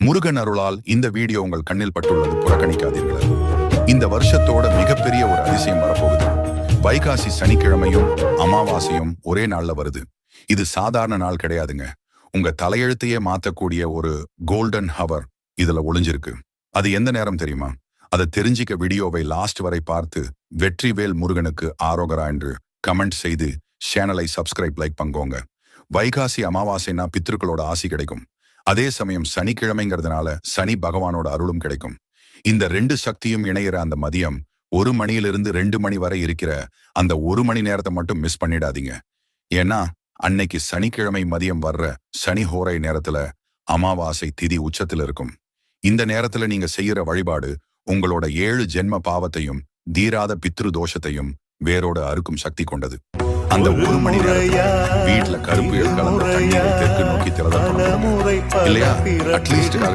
முருகன் அருளால் இந்த வீடியோ உங்கள் கண்ணில் பட்டுள்ளது, புறக்கணிக்காதீர்கள். இந்த வருஷத்தோட மிகப்பெரிய ஒரு அதிசயம் வரப்போகுது. வைகாசி சனிக்கிழமையும் அமாவாசையும் ஒரே நாள்ல வருது. இது சாதாரண நாள் கிடையாதுங்க. உங்க தலையெழுத்தையே மாத்தக்கூடிய ஒரு கோல்டன் ஹவர் இதுல ஒளிஞ்சிருக்கு. அது எந்த நேரம் தெரியுமா? அதை தெரிஞ்சிக்க வீடியோவை லாஸ்ட் வரை பார்த்து வெற்றிவேல் முருகனுக்கு ஆரோகரா என்று கமெண்ட் செய்து சேனலை சப்ஸ்கிரைப் லைக் பங்கோங்க. வைகாசி அமாவாசைனா பித்ருக்களோட ஆசி கிடைக்கும். அதே சமயம் சனிக்கிழமைங்கிறதுனால சனி பகவானோட அருளும் கிடைக்கும். இந்த ரெண்டு சக்தியும் இணையிற அந்த மதியம் 1 மணியிலிருந்து 2 மணி வரை இருக்கிற அந்த 1 மணி நேரத்தை மட்டும் மிஸ் பண்ணிடாதீங்க. ஏன்னா அன்னைக்கு சனிக்கிழமை மதியம் வர்ற சனி ஹோரை நேரத்துல அமாவாசை திதி உச்சத்துல இருக்கும். இந்த நேரத்துல நீங்க செய்யற வழிபாடு உங்களோட 7 ஜென்ம பாவத்தையும் தீராத பித்ரு தோஷத்தையும் வேரோட அறுக்கும் சக்தி கொண்டது. அந்த 1 மணி நேரத்துல வீட்டுல கருப்பு கலந்த தண்ணீரை தெற்கு நோக்கி திறந்த இல்லையா? அட்லீஸ்ட்